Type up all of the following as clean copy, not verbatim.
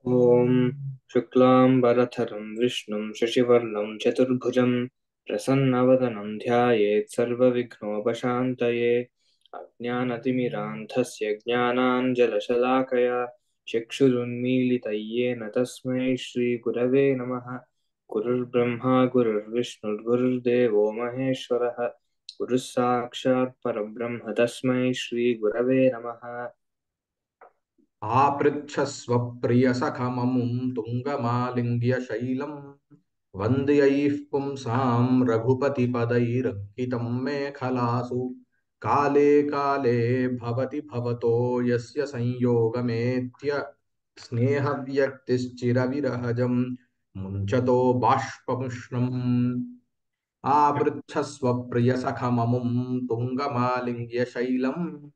ॐ शुक्लाम्बरधरं विष्णुं शशिवर्णं चतुर्भुजं प्रसन्नवदनं ध्यायेत् सर्वविघ्नोपशान्तये। अज्ञानतिमिरान्धस्य ज्ञानाञ्जनशलाकया चक्षुरुन्मीलितं येन तस्मै श्रीगुरवे नमः। गुरुर्ब्रह्मा गुरुर्विष्णुर्गुरुर्देवो महेश्वरः। गुरुः साक्षात् परब्रह्म तस्मै श्रीगुरवे नमः। आपृच्छस्व प्रियसखममुं तुङ्गमालिङ्ग्यशैलं वन्द्यैः पुंसां रघुपतिपदैरङ्कितं मेखलासु। काले काले भवति भवतो यस्य संयोगमेत्य स्नेहव्यक्तिश्चिरविरहजं मुञ्चतो बाष्पमुष्णम्। आपृच्छस्व प्रियसखममुं तुङ्गमालिङ्ग्यशैलं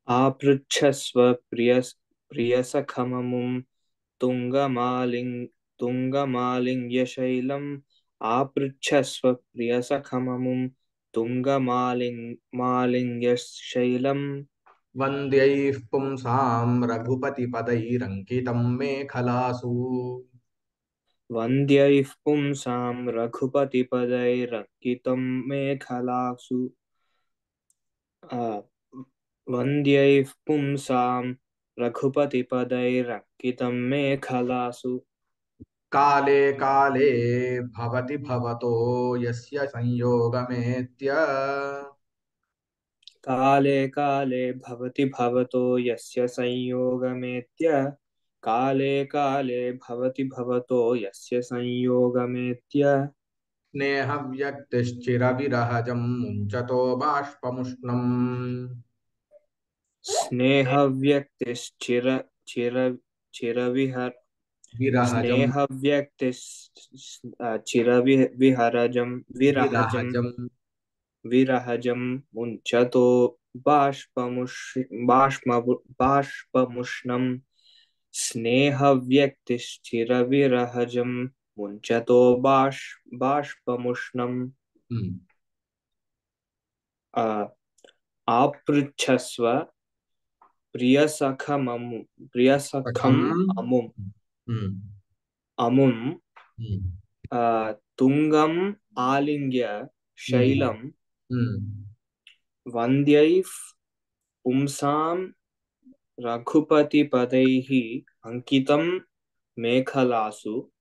आपृच्छस्व प्रियसखममुं तुङ्गमालिङ्ग्यशैलम्। आपृच्छस्व प्रियसखममुं तुङ्गमालिङ्ग्यशैलम्। वन्द्यैः पुंसां रघुपतिपदैरङ्कितं मेखलासु। वन्द्यैः पुंसां रघुपतिपदैरङ्कितं मेखलासु। आ, वन्द्यैः पुंसां रघुपतिपदैरङ्कितं मेखलासु। काले काले भवति भवतो यस्य संयोगमेत्य काले काले भवति भवतो यस्य संयोगमेत्य। काले काले भवति भवतो यस्य संयोगमेत्य। स्नेहव्यक्तिश्चिरविरहजं मुञ्चतो बाष्पमुष्णम्। स्नेहव्यक्तिश्चिर चिर चिरविहर विरहजं स्नेहव्यक्तिश्चिरविहरजं विरहजं विरहजं विरहजं मुञ्चतो बाष्पमुष्णम्। स्नेहव्यक्तिश्चिरविरहजं मुञ्चतो बाष्पमुष्णम्। हम्म, आ- आपृच्छस्व प्रियसखममु प्रियसखम् सखम् अमुम् हम्म, अमुम् हम्म, तुङ्गम् आलिङ्ग्य हम्म, शैलं हम्म, वन्द्यैः पुंसां रघुपतिपदैः अङ्कितं मेखलासु।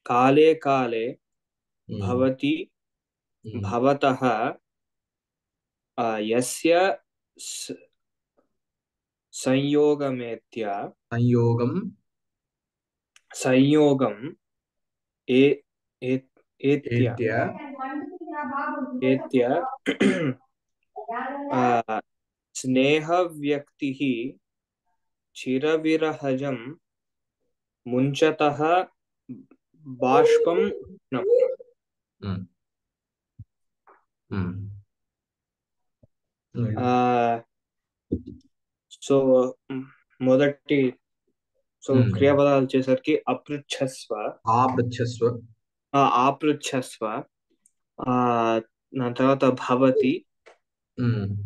काले काले हम्म, भवति हम्म, भवतः यस्य स- संयोगमेत्य संयोगम् संयोगम् ए ए- एत्य एत्य एत्य स्नेहव्यक्तिः चिरविरहजं मुञ्चतः बाष्पं न। हम्म, हम्म, हम्म, సో మొదటి हम्म, క్రియాపదాలు వచ్చేసరికి అపృచ్ఛస్వ, आपृच्छस्व ఆపృచ్ఛస్వ, ఆ దాని తర్వాత భవతి, हम्म,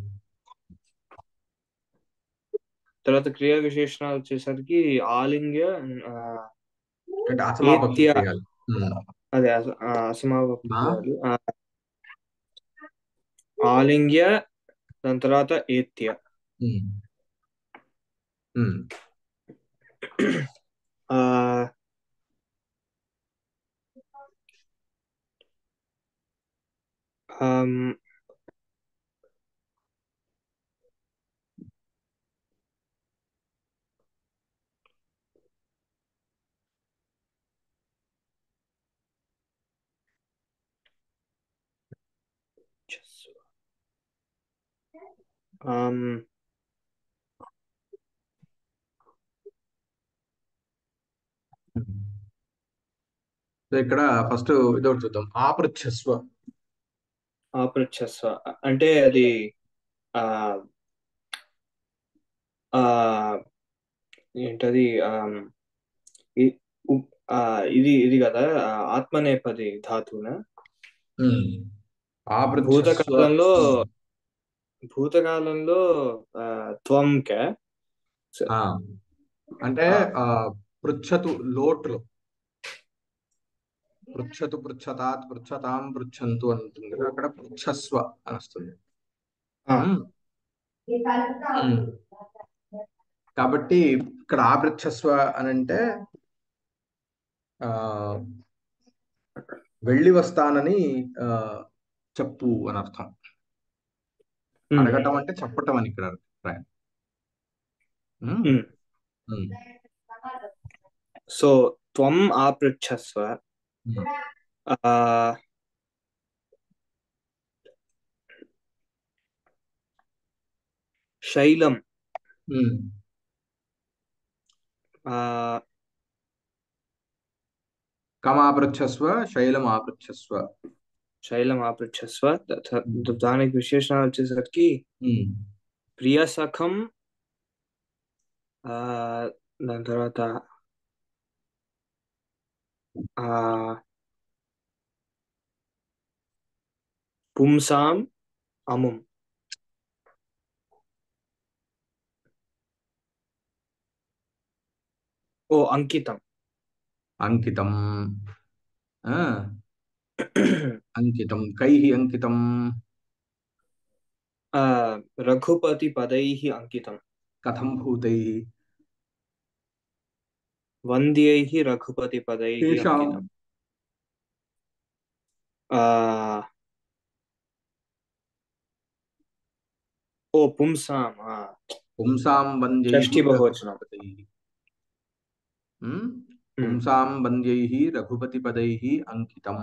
తర్వాత క్రియా విశేషణాలు వచ్చేసరికి ఆలింగ్య, ఆ, అంటే అసమాపక ఏత్య, క్రియలు అదే అసమాపక ఆ, క్రియలు, ఆలింగ్య, దాని తర్వాత ఏత్య. ఉమ్, ఉమ్, ఆ ఆమ్, ఆమ్, ఉమ్. సో ఇక్కడ ఫస్ట్ ఇదొకటి చూద్దాం ఆపృచ్ఛస్వ ఆపృచ్ఛస్వ అంటే అది ఆ ఆ ఏంటది, ఇ- ఇది ఇది కదా, ఆత్మనేపది ధాతువున. ఉమ్, ఆపృచ్ఛస్వ భూతకాలంలో భూతకాలంలో త్వంక ఆ, అంటే ఆ, ఆ పృచ్ఛతు లోట్లు, పృచ్ఛతు పృచ్ఛతాత్ పృచ్ఛతాం పృచ్ఛంతు అని ఉంటుంది కదా, అక్కడ పృచ్ఛస్వ అని వస్తుంది. ఆ, ఉమ్. ఉమ్. కాబట్టి ఇక్కడ ఆపృచ్ఛస్వ అని అంటే ఆ వెళ్ళి వస్తానని ఆ చెప్పు అని అర్థం. ఉమ్, అడగటం అంటే చెప్పటం అని ఇక్కడ అభిప్రాయం. ఉమ్. ఉమ్. ఉమ్. సో త్వం ఆపృచ్ఛస్వ. ఉమ్. ఆ, శైలం. ఉమ్. ఆ, కమాపృచ్ఛస్వ శైలం ఆపృచ్ఛస్వ. శైలం ఆపృచ్ఛస్వ. ఉమ్. దానికి విశేషణాలు వచ్చేసరికి ఉమ్. ప్రియసఖం. ఆ, దాని తర్వాత ఆ పుంసాం అముం. ఓ అంకితం. అంకితం. ఆ, అంకితం కైః అంకితం. ఆ, రఘుపతి పదైః అంకితం. కథం భూతైః. వంద్యైః రఘుపతి పదైః కేషాం. అంకితం. ఆ, ఓ పుంసాం. పుంసాం వంద్యైః షష్ఠి బహువచనం. రఘుపతిపదైః. ఉమ్. ఉమ్, పుంసాం వంద్యైః రఘుపతిపదైః అంకితం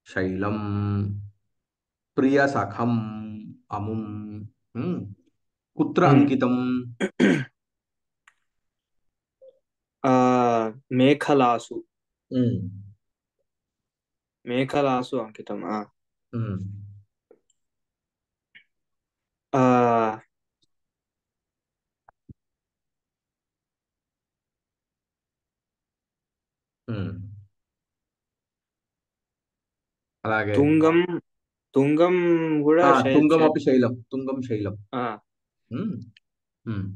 శైలం ప్రియసఖం అముం. ఉమ్. కుత్ర ఉమ్. అంకితం. ఆ, మేఖలాసు. ఉమ్. మేఖలాసు అంకితం. ఉమ్. ఆ, ఉమ్. అలాగే తుంగం. తుంగం కూడా తుంగం అపి శైలం, తుంగం శైలం. ఆ, ఉమ్. ఉమ్.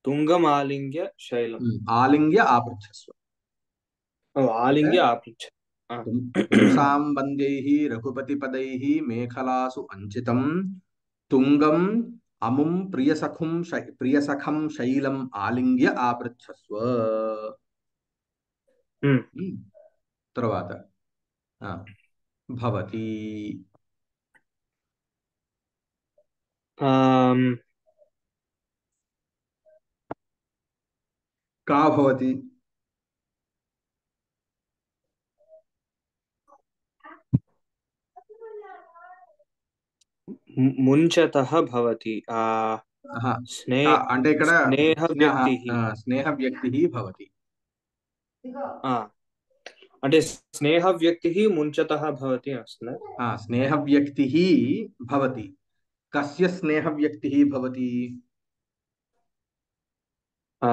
తుంగం ఆలింగ్య శైలం. ఆలింగ్య ఆపృచ్ఛస్వ. ఓ అంటే ఆలింగ్య ఆపృచ్ఛ. ఆ, పుంసాం వంద్యైః రఘుపతిపదైః మేఖలాసు అంచితం తుంగం అముం ప్రియసఖం శైలం ఆలింగ్య ఆపృచ్ఛస్వ. ఉమ్. ఉమ్. తర్వాత ఆ, భవతి. ఆమ్, కా భవతి. ముంచతః భవతి. ఆహా. స్నే అంటే ఇక్కడ స్నేహ వ్యక్తి. స్నేహ వ్యక్తి భవతి. అంటే స్నేహ వ్యక్తి ముంచతః భవతి వస్తుంది. స్నేహ వ్యక్తి భవతి. కస్య స్నేహ వ్యక్తి భవతి. ఆ,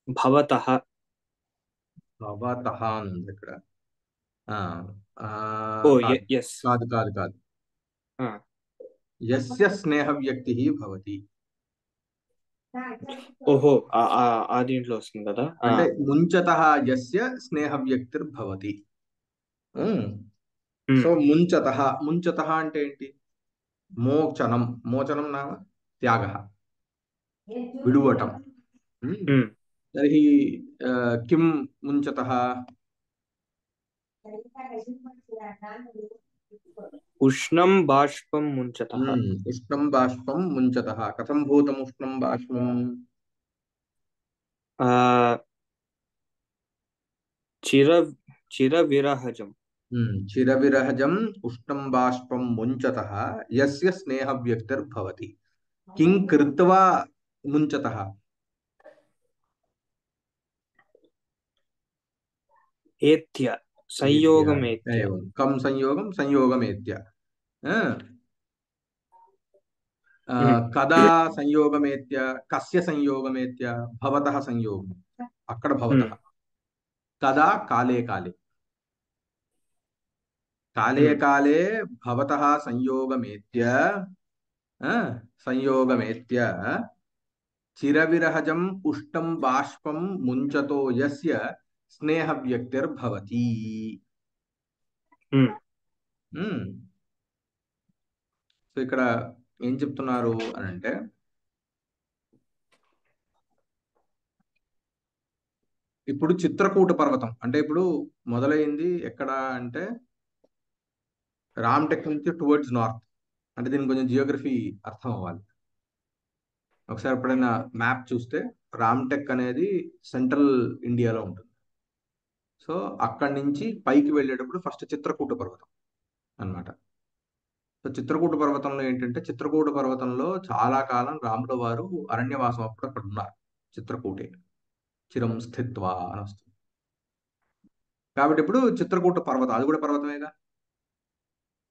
భవతః. భవతః అని ఉంది ఇక్కడ. ఆ, ఆ, ఓ కాదు ఎస్. కాదు కాదు కాదు. యస్య స్నేహ వ్యక్తి భవతి. ఓహో, ఆ దీంట్లో వస్తుంది కదా. అంటే ముంచతః యస్య స్నేహ వ్యక్తిర్భవతి. సో ముంచతః, ముంచతః అంటే ఏంటి? మోచనం. మోచనం నామ త్యాగः, విడువటం. తర్हि కిం ముంచతః. ఉష్ణం బాష్పం ముంచతః. ఉష్ణం బాష్పం ముంచతః. కథం భూతం ఉష్ణం బాష్పం. ఆ, చిర చిర విరహజం. చిరవిరహజం ఉష్ణం బాష్పం ముంచతః యస్య స్నేహ వ్యక్తిర్భవతి. కిం కృత్వా ముంచతః. ఏత్య సంయోగమేత్య. एवं कम संयोगम संयोगमेत्य. कदा संयोगमेत्य. कस्य संयोगमेत्य. भवतः संयोगम. अక్కడ भवतः. कदा काले काले. काले काले भवतः संयोगमेत्य. संयोगमेत्य చిరవిరహజం ఉష్టం బాష్పం ముంచతో యస్య స్నేహ వ్యక్తిర్భవతి. ఉమ్, సో ఇక్కడ ఏం చెప్తున్నారు అని అంటే, ఇప్పుడు చిత్రకూట పర్వతం అంటే ఇప్పుడు మొదలైంది ఎక్కడ అంటే రామ్టెక్ నుంచి టువర్డ్స్ నార్త్. అంటే దీనికి కొంచెం జియోగ్రఫీ అర్థం అవ్వాలి. ఒకసారి ఎప్పుడైనా మ్యాప్ చూస్తే రామ్టెక్ అనేది సెంట్రల్ ఇండియాలో ఉంటుంది. సో అక్కడి నుంచి పైకి వెళ్ళేటప్పుడు ఫస్ట్ చిత్రకూట పర్వతం అన్నమాట. సో చిత్రకూట పర్వతంలో ఏంటంటే, చిత్రకూట పర్వతంలో చాలా కాలం రాముల వారు అరణ్యవాసం అప్పుడు అక్కడ ఉన్నారు. చిత్రకూటే చిరం స్థిత్వా అని వస్తుంది. కాబట్టి ఇప్పుడు చిత్రకూట పర్వతం అది కూడా పర్వతమేగా.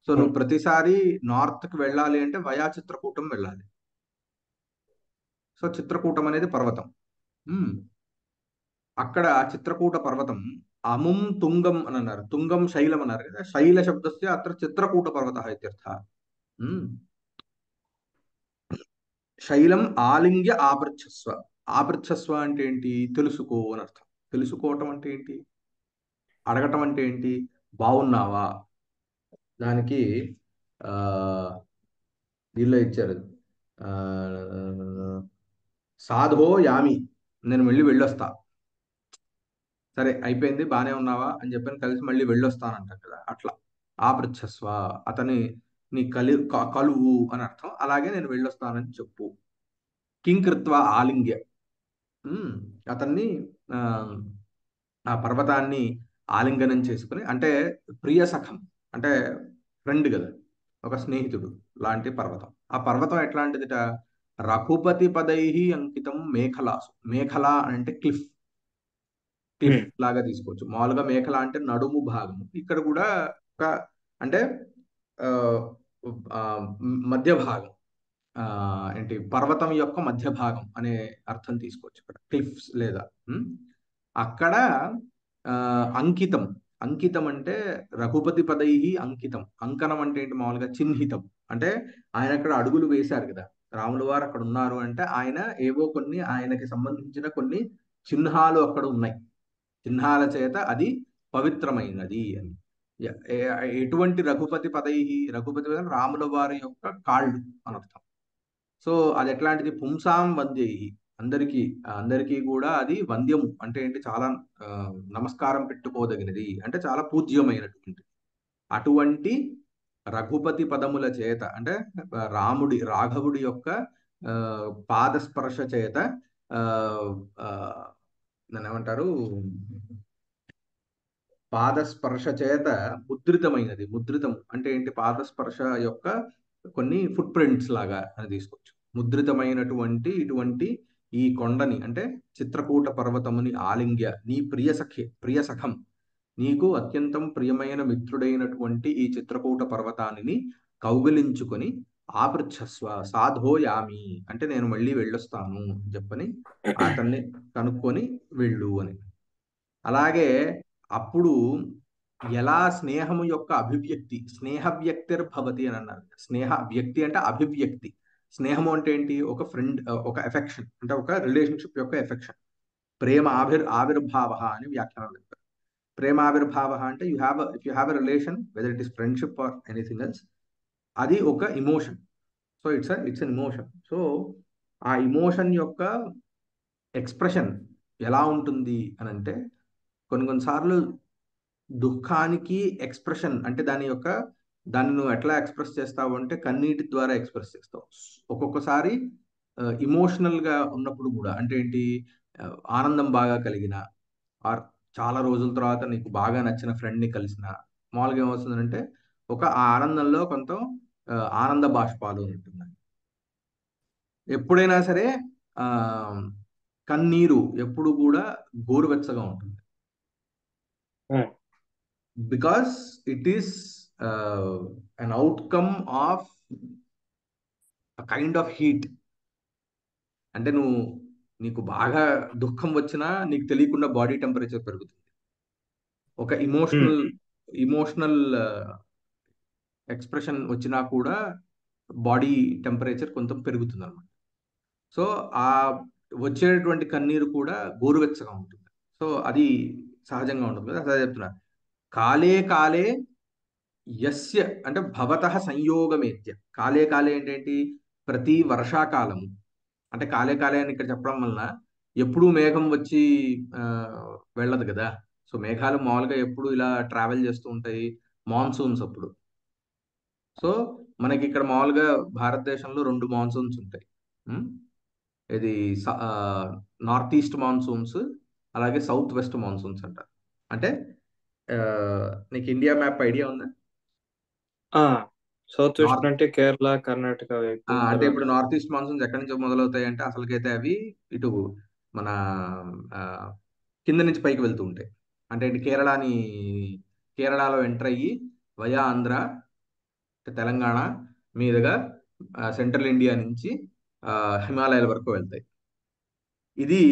సో నువ్వు ప్రతిసారి నార్త్ కి వెళ్ళాలి అంటే వయా చిత్రకూటం వెళ్ళాలి. సో చిత్రకూటం అనేది పర్వతం. ఉమ్. అక్కడ చిత్రకూట పర్వతం అముం తుంగం అని అన్నారు. తుంగం శైలం అన్నారు కదా. శైల శబ్దస్య అత్ర చిత్రకూట పర్వత ఇత్యర్థ. ఉమ్. శైలం ఆలింగ్య ఆపృచ్ఛస్వ. ఆపృచ్ఛస్వ అంటే ఏంటి? తెలుసుకో అని అర్థం. తెలుసుకోవటం అంటే ఏంటి? అడగటం అంటే ఏంటి? బాగున్నావా? దానికి ఆ దీనిలో ఇచ్చారు. ఆ సాధో యామి, నేను వెళ్ళొస్తా. సరే అయిపోయింది, బానే ఉన్నావా అని చెప్పని కలిసి మళ్ళీ వెళ్ళొస్తానంటాం కదా, అట్లా. ఆపృచ్ఛస్వ, అతని నీ కలువు అని అర్థం. అలాగే నేను వెళ్ళొస్తానని చెప్పు. కింకృత్వ ఆలింగ్య, అతన్ని ఆ ఆ పర్వతాన్ని ఆలింగనం చేసుకుని, అంటే ప్రియ సఖం అంటే ఫ్రెండ్ కదా, ఒక స్నేహితుడు లాంటి పర్వతం. ఆ పర్వతం ఎట్లాంటిదిట? రఘుపతి పదై అంకితం మేఖలాసు. మేఖల అంటే క్లిఫ్, క్లిఫ్ లాగా తీసుకోవచ్చు. మామూలుగా మేఖల అంటే నడుము భాగం. ఇక్కడ కూడా ఒక అంటే ఆ, ఆ, మధ్య భాగం, ఏంటి పర్వతం యొక్క మధ్య భాగం అనే అర్థం తీసుకోవచ్చు ఇక్కడ, క్లిఫ్స్ లేదా. అక్కడ ఆ, అంకితం. అంకితం అంటే రఘుపతి పదై అంకితం. అంకనం అంటే ఏంటి? మామూలుగా చిహ్నితం అంటే ఆయన అక్కడ అడుగులు వేశారు కదా, రాముల వారు అక్కడ ఉన్నారు అంటే ఆయన ఏవో కొన్ని ఆయనకి సంబంధించిన కొన్ని చిహ్నాలు అక్కడ ఉన్నాయి. చిహ్నాల చేత అది పవిత్రమైనది అని. ఎటువంటి రఘుపతి పదై? రఘుపతి పదై రాముల వారి యొక్క కాళ్ళు అనర్థం. సో అది ఎట్లాంటిది? పుంసాం వంద్యై, అందరికీ అందరికీ కూడా అది వంద్యం అంటే ఏంటి? చాలా నమస్కారం పెట్టుకోదగినది అంటే చాలా పూజ్యమైనటువంటి అటువంటి రఘుపతి పదముల చేత, అంటే రాఘవుడి యొక్క పాదస్పర్శ చేత ఆ ఆ, దాన్ని ఏమంటారు? పాదస్పర్శ చేత ముద్రితమైనది. ముద్రితం అంటే ఏంటి? పాదస్పర్శ యొక్క కొన్ని ఫుట్ ప్రింట్స్ లాగా అని తీసుకోవచ్చు. ముద్రితమైనటువంటి ఇటువంటి ఈ కొండని అంటే చిత్రకూట పర్వతముని ఆలింగ్య, నీ ప్రియ సఖం, నీకు అత్యంతం ప్రియమైన మిత్రుడైనటువంటి ఈ చిత్రకూట పర్వతాన్ని కౌగిలించుకొని ఆపృచ్ఛస్వ సాధో యామి, అంటే నేను మళ్ళీ వెళ్ళొస్తాను చెప్పని అతన్ని కనుక్కొని వెళ్ళు అని. అలాగే అప్పుడు ఎలా స్నేహము యొక్క అభివ్యక్తి, స్నేహ వ్యక్తిర్భవతి అని అన్నారు. స్నేహ వ్యక్తి అంటే అభివ్యక్తి. స్నేహము అంటే ఏంటి? ఒక ఫ్రెండ్, ఒక ఎఫెక్షన్ అంటే ఒక రిలేషన్షిప్ యొక్క ఎఫెక్షన్. ప్రేమ ఆవిర్భావ అని వ్యాఖ్యానం చెప్తారు. ప్రేమ ఆవిర్భావ అంటే if you have a relation, whether it is friendship or anything else, అది ఒక emotion. So it's an emotion. So ఆ ఇమోషన్ యొక్క ఎక్స్ప్రెషన్ ఎలా ఉంటుంది అని అంటే, కొన్నిసార్లు దుఃఖానికి ఎక్స్ప్రెషన్ అంటే దాన్ని నువ్వు ఎట్లా ఎక్స్ప్రెస్ చేస్తావు అంటే కన్నీటి ద్వారా ఎక్స్ప్రెస్ చేస్తావు. ఒక్కొక్కసారి ఇమోషనల్ గా ఉన్నప్పుడు కూడా అంటే ఏంటి? ఆనందం బాగా కలిగిన, ఆర్ చాలా రోజుల తర్వాత నీకు బాగా నచ్చిన ఫ్రెండ్ ని కలిసిన, మామూలుగా ఏమవుతుందంటే ఒక ఆ ఆనందంలో కొంత ఆనంద బాష్పాలు ఉంటుంది. ఎప్పుడైనా సరే ఆ కన్నీరు ఎప్పుడు కూడా గోరువెచ్చగా ఉంటుంది. Because it is an outcome of kind of heat. అంటే నీకు బాగా దుఃఖం వచ్చినా నీకు తెలియకుండా బాడీ టెంపరేచర్ పెరుగుతుంది. ఒక ఇమోషనల్ ఎక్స్ప్రెషన్ వచ్చినా కూడా బాడీ టెంపరేచర్ కొంచెం పెరుగుతుంది అనమాట. సో ఆ వచ్చేటువంటి కన్నీరు కూడా గోరువెచ్చగా ఉంటుంది. సో అది సహజంగా ఉంటుంది కదా, అదే చెప్తున్నా. కాలే కాలే యస్య అంటే భవతః సంయోగమేత్య. కాలే కాలే ఏంటేంటి? ప్రతి వర్షాకాలము అంటే కాలే కాలే అని ఇక్కడ చెప్పడం వలన ఎప్పుడూ మేఘం వచ్చి ఆ, వెళ్ళదు కదా. సో మేఘాలు మామూలుగా ఎప్పుడు ఇలా ట్రావెల్ చేస్తూ ఉంటాయి మాన్సూన్స్ అప్పుడు. సో మనకి ఇక్కడ మామూలుగా భారతదేశంలో రెండు మాన్సూన్స్ ఉంటాయి. ఉం? ఇది నార్త్ ఈస్ట్ మాన్సూన్స్, అలాగే సౌత్ వెస్ట్ మాన్సూన్స్ అంటారు. అంటే ఆ, నీకు ఇండియా మ్యాప్ ఐడియా ఉందా? ఆ సౌత్ వెస్ట్ నార్త్ అంటే కేరళ కర్ణాటక వైపు అంటే అలాగా. ఇప్పుడు నార్త్ ఈస్ట్ మాన్సూన్స్ ఎక్కడి నుంచి మొదలవుతాయి అంటే అసలుకైతే అవి ఇటు మన ఆ, కింద నుంచి పైకి వెళ్తూ ఉంటాయి. అంటే ఇటు కేరళలో ఎంటర్ అయ్యి వయా ఆంధ్ర అంటే తెలంగాణ మీదుగా సెంట్రల్ ఇండియా నుంచి ఆ, హిమాలయాల వరకు వెళ్తాయి. ఇది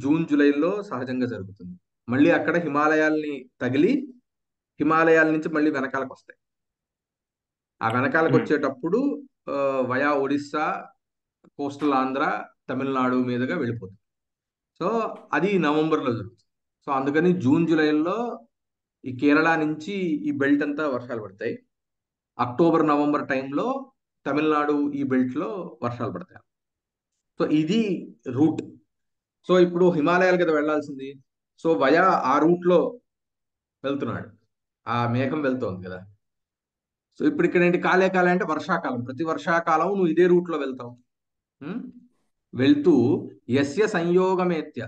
జూన్ జూలైలో సహజంగా జరుగుతుంది. మళ్ళీ అక్కడ హిమాలయాల్ని తగిలి హిమాలయాల నుంచి మళ్ళీ వెనకాలకు వస్తాయి. ఆ వెనకాలకు ఉమ్, వచ్చేటప్పుడు ఆ, వయా ఒడిస్సా, కోస్టల్ ఆంధ్ర, తమిళనాడు మీదుగా వెళ్ళిపోతుంది. సో అది నవంబర్లో జరుగుతుంది. సో అందుకని జూన్ జూలైలో ఈ కేరళ నుంచి ఈ బెల్ట్ అంతా వర్షాలు పడతాయి. అక్టోబర్ నవంబర్ టైంలో తమిళనాడు ఈ బెల్ట్ లో వర్షాలు పడతాయి. సో ఇది రూట్. సో ఇప్పుడు హిమాలయాల కదా వెళ్ళాల్సింది. సో వయా ఆ రూట్ లో వెళ్తున్నాడు, ఆ మేఘం వెళ్తోంది కదా. సో ఇప్పుడు ఇక్కడ ఏంటి? కాలే కాలే అంటే వర్షాకాలం, ప్రతి వర్షాకాలం నువ్వు ఇదే రూట్ లో వెళ్తావు. ఉం? వెళ్తూ యస్య సంయోగమేత్య,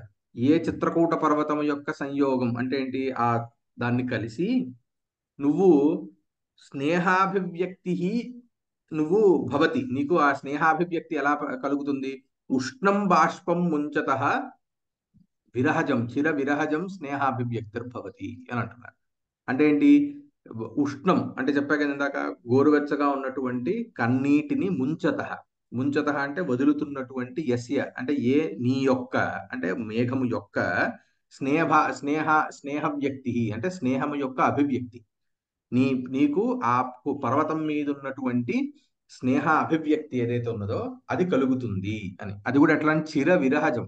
ఏ చిత్రకూట పర్వతం యొక్క సంయోగం అంటే ఏంటి? ఆ దాన్ని కలిసి నువ్వు స్నేహాభివ్యక్తి నువ్వు భవతి, నీకు ఆ స్నేహాభివ్యక్తి ఎలా కలుగుతుంది? ఉష్ణం బాష్పం ముంచత విరహజం చిర విరహజం స్నేహాభివ్యక్తిర్భవతి అని అంటున్నారు. అంటే ఏంటి? ఉష్ణం అంటే చెప్పా కదా ఇందాక, గోరువెచ్చగా ఉన్నటువంటి కన్నీటిని ముంచత. ముంచత అంటే వదులుతున్నటువంటి యస్య అంటే ఏ నీ యొక్క అంటే మేఘము యొక్క స్నేహ స్నేహ స్నేహ వ్యక్తి అంటే స్నేహము యొక్క అభివ్యక్తి. నీ నీకు ఆ పర్వతం మీద ఉన్నటువంటి స్నేహ అభివ్యక్తి ఏదైతే ఉన్నదో అది కలుగుతుంది అని. అది కూడా ఎట్లా అంటే చిర విరహజం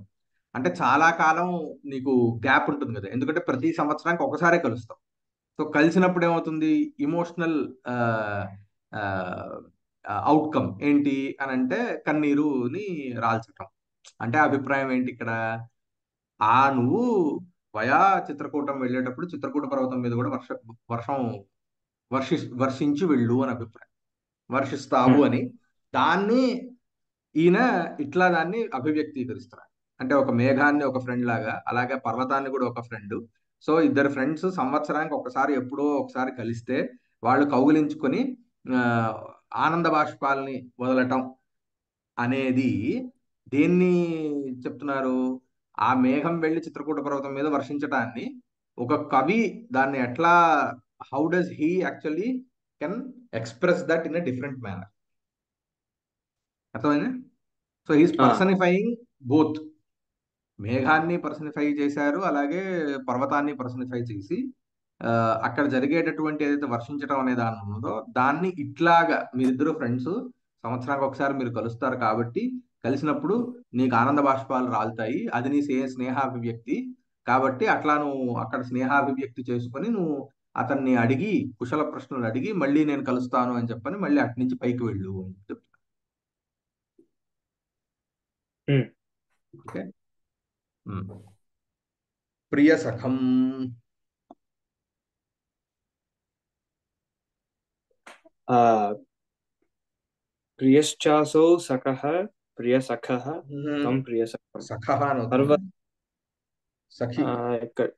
అంటే చాలా కాలం నీకు గ్యాప్ ఉంటుంది కదా, ఎందుకంటే ప్రతి సంవత్సరానికి ఒకసారే కలుస్తాం. సో కలిసినప్పుడు ఏమవుతుంది? ఇమోషనల్ అవుట్కమ్ ఏంటి అని అంటే కన్నీరుని రాల్చటం. అంటే అభిప్రాయం ఏంటి ఇక్కడ? నువ్వు వయా చిత్రకూటం వెళ్ళేటప్పుడు చిత్రకూట పర్వతం మీద కూడా వర్షం వర్షించి వెళ్ళు అని అభిప్రాయం, వర్షిస్తావు ఉమ్, అని. దాన్ని ఈయన ఇట్లా దాన్ని అభివ్యక్తీకరిస్తున్నాడు. అంటే ఒక మేఘాన్ని ఒక ఫ్రెండ్ లాగా, అలాగే పర్వతాన్ని కూడా ఒక ఫ్రెండ్. సో ఇద్దరు ఫ్రెండ్స్ సంవత్సరానికి ఒకసారి ఎప్పుడో ఒకసారి కలిస్తే వాళ్ళు కౌగిలించుకొని ఆ, ఆనంద బాష్పాలని వదలటం అనేది దేన్ని చెప్తున్నారు? ఆ మేఘం వెళ్ళి చిత్రకూట పర్వతం మీద వర్షించటాన్ని ఒక కవి దాన్ని ఎట్లా, how does he actually can express that in a different manner. అర్థమైంది? సో హీస్ ఆ పర్సనిఫైయింగ్ బోత్. మేఘాన్ని పర్సనిఫై చేశారు, అలాగే పర్వతాన్ని పర్సనిఫై చేసి ఆ, అక్కడ జరిగేటటువంటి ఏదైతే వర్షించడం అనే దాని ఉన్నదో దాన్ని ఇట్లాగా మీరిద్దరు ఫ్రెండ్స్ సంవత్సరానికి ఒకసారి మీరు కలుస్తారు కాబట్టి కలిసినప్పుడు నీకు ఆనంద బాష్పాలు రాలుతాయి, అది నీ స్నేహాభివ్యక్తి. కాబట్టి అట్లా నువ్వు అక్కడ స్నేహాభివ్యక్తి చేసుకొని నువ్వు అతన్ని అడిగి కుశల ప్రశ్నలు అడిగి మళ్ళీ నేను కలుస్తాను అని చెప్పని మళ్ళీ అటు నుంచి పైకి వెళ్ళు అని చెప్తాను. ఉమ్, ఓకే. ఉమ్. ప్రియ సఖం. ఆ ప్రియశ్చాసౌ సఖః ప్రియసఖః తం ప్రియసఖం. సఖ అని అవుతుంది, పర్వత సఖి ఇక్కడ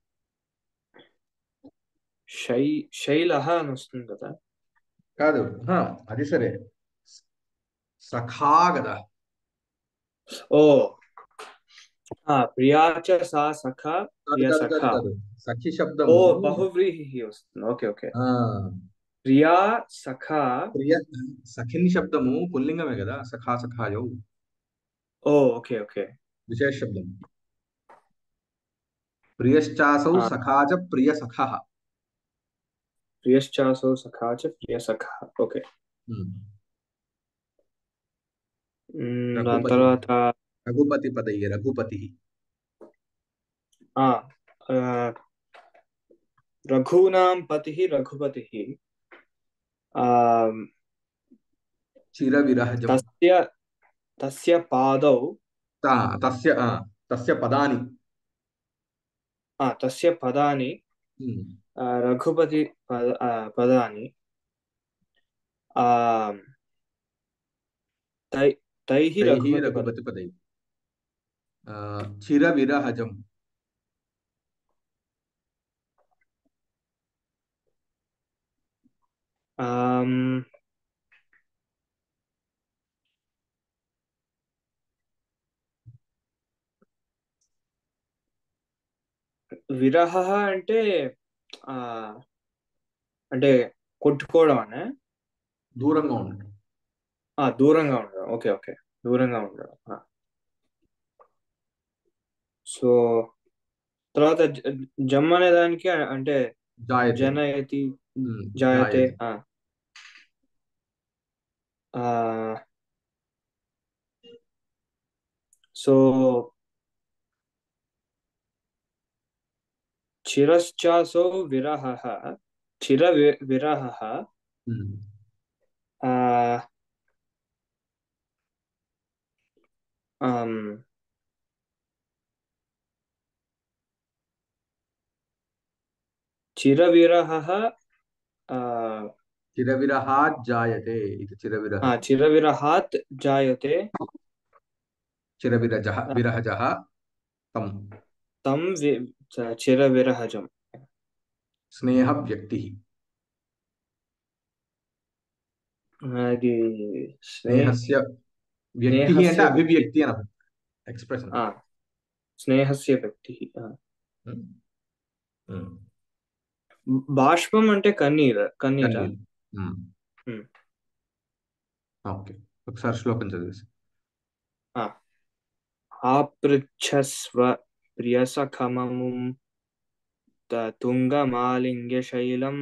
శై శైలః అని వస్తుంది కదా. కాదు. అది సరే, సఖా కదా. ఓ ప్రియా చ సా సఖ కాదు ప్రియ కాదు సఖ. కాదు కాదు, సఖి ఓ శబ్దము. బహువ్రీహి వస్తుంది. Okay okay. ఆ ప్రియా సఖ. ప్రియ సఖిని శబ్దము పుల్లింగమే కదా, సఖా సఖాయౌ ఓ ఓకే ఓకే. విశేష శబ్దం. ప్రియశ్చాసౌ సఖా చ ప్రియ సఖః. ప్రియశ్చాసౌ సఖా చ ప్రియ సఖ. ఓకే. దాని రఘుపతి తర్వాత रघुपतिपदये रघुपतिः आ रघूनां पतिः रघुपतिः आ, चिरविरहजम् तस्य तस्य पादौ तस्य तस्य पदानि तस्य पदानि हम्म, रघुपति पदानि आ, तै तैः तैः रघुपतिपद रघुपतिपदैः चिरविरहजम् आम्, విరహः అంటే ఆ అంటే కొట్టుకోవడం అనే దూరంగా ఉండటం దూరంగా ఉండడం. ఓకే ఓకే, దూరంగా ఉండడం. సో తర్వాత జమ్ అనే దానికి అంటే జాయతే జనయతి జాయతే. జాయతే ఆ సో చిరశ్చాసో విరహः చిర విరహः हम्म, ఆ ఆమ్, చిర విరహः ఆ चिरविरहात् जायते इति चिरविरह చిర విరహాత్ జాయతే चिरविरजः ఆ, विरहजः तं తం చిర విరహజం. स्नेहव्यक्तिः అది स्नेहस्य व्यक्तिः అంటే స్నేహస్య వ్యక్తి. అభివ్యక్తి అని అర్థం ఎక్స్ప్రెషన్ ఆ స్నేహస్య వ్యక్తి. బాష్పం అంటే కన్నీరా. కన్నీళ్ళు ఓకే ఒకసారి శ్లోకం చదివేసి ఆ ఆపృచ్ఛస్వ ప్రియసఖమముం తుంగమాలింగ్యశైలం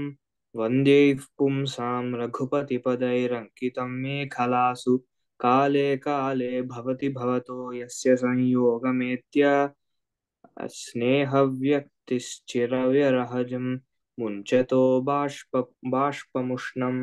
వందే పుంసాం రఘుపతిపదైరంకితం మేఖలాసు కాలే కాలే భవతి భవతో యస్య సంయోగమేత్య స్నేహవ్యక్తిశ్చిరవిరహజం ముంచతో బాష్పముష్ణం.